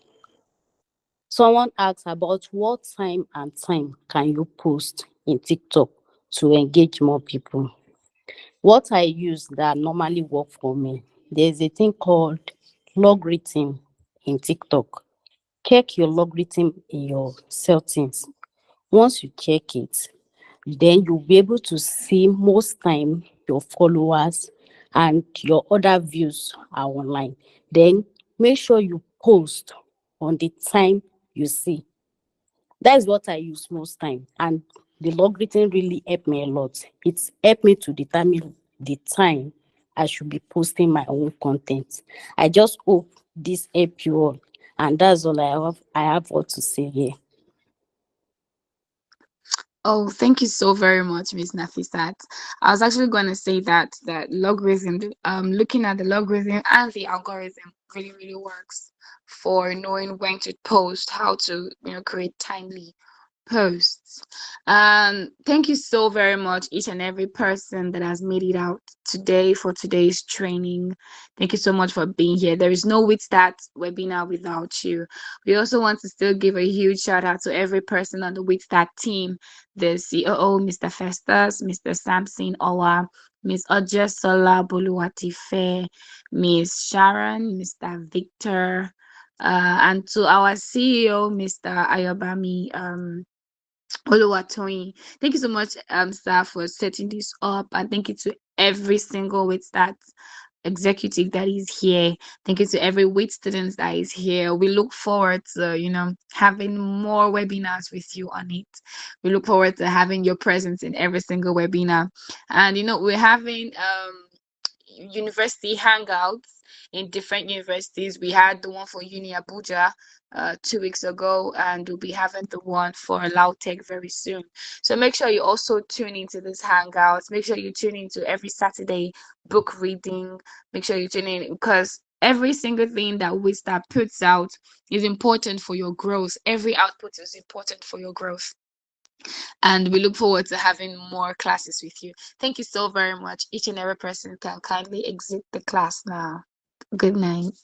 Someone asked about what time can you post in TikTok to engage more people. What I use that normally work for me, there's a thing called logarithm in TikTok. Check your logarithm in your settings. Once you check it, then you'll be able to see most time your followers and your other views are online. Then make sure you post on the time you see. That is what I use most time, and the logarithm really helped me a lot. It's helped me to determine the time I should be posting my own content. I just hope this help you all, and that's all I have what to say here.
Oh, thank you so very much, Miss Nafisat. I was actually going to say that logarithm, looking at the logarithm and the algorithm really, really works for knowing when to post, how to, create timely posts. Thank you so very much, each and every person that has made it out today for today's training. Thank you so much for being here. There is no With That webinar without you. We also want to still give a huge shout out to every person on the With That team: the COO, Mr. Festus, Mr. Samson Owa, Miss Ojesola Boluwatife, Miss Sharon, Mr. Victor, and to our CEO, Mr. Ayobami Oluwatoyin. Thank you so much, sir, for setting this up, and thank you to every single With That executive that is here. Thank you to every WIT student that is here. We look forward to, having more webinars with you on it. We look forward to having your presence in every single webinar. And we're having university hangouts in different universities. We had the one for Uni Abuja 2 weeks ago, and we'll be having the one for Lautech very soon. So make sure you also tune into these hangouts. Make sure you tune into every Saturday book reading. Make sure you tune in, because every single thing that Wisdom puts out is important for your growth. Every output is important for your growth. And we look forward to having more classes with you. Thank you so very much. Each and every person can kindly exit the class now. Good night.